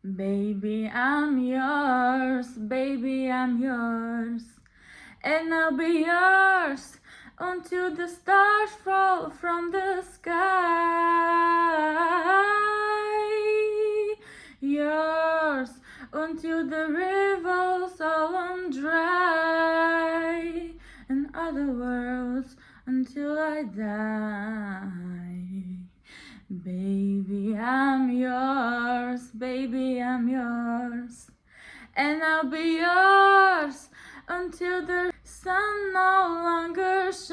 Baby, I'm yours, baby, I'm yours, and I'll be yours until the stars fall from the sky. Yours until the rivers all run dry. In other words, until I die. Baby, I'm yours, baby, I'm yours, and I'll be yours until the sun no longer shine.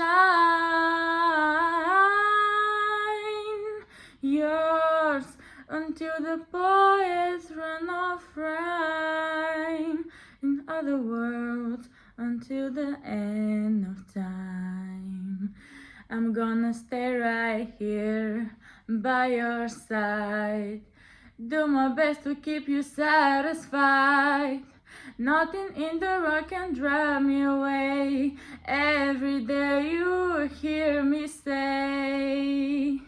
Yours until the poets run off rhyme. In other words, until the end of time. I'm gonna stay right here by your side. Do my best to keep you satisfied. Nothing in the world can drive me away. Every day you hear me say,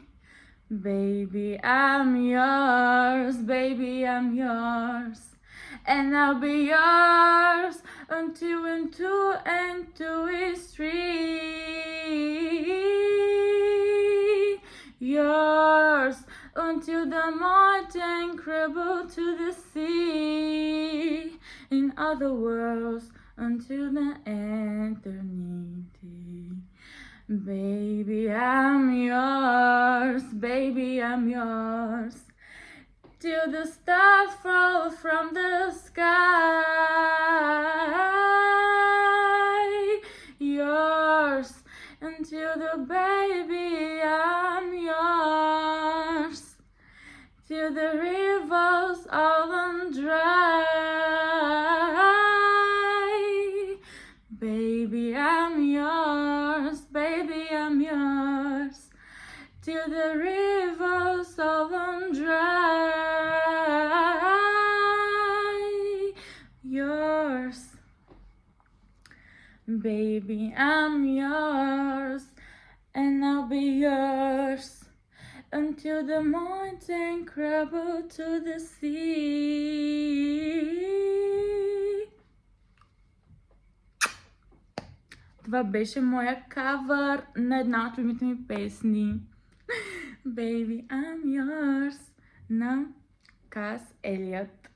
baby, I'm yours, baby, I'm yours, and I'll be yours until and two is three. Yours until the mountain crumble to the sea. In other words, until the eternity. Baby, I'm yours, baby, I'm yours, till the stars fall from the sky. Yours until the baby, I'm yours, till the rivers all run dry. Baby, I'm yours, baby, I'm yours, till the rivers all run dry. Yours, baby, I'm yours, and I'll be yours until the mountain crumble to the sea. Това беше моя кавър на една от любимите ми песни. Baby, I'm yours на Кас Елиот.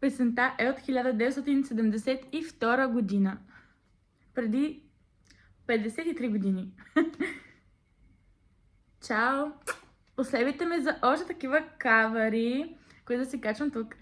Песента е от 1972 година. Преди 53 години. Чао! Последвайте ме за още такива кавъри, които да си качвам тук.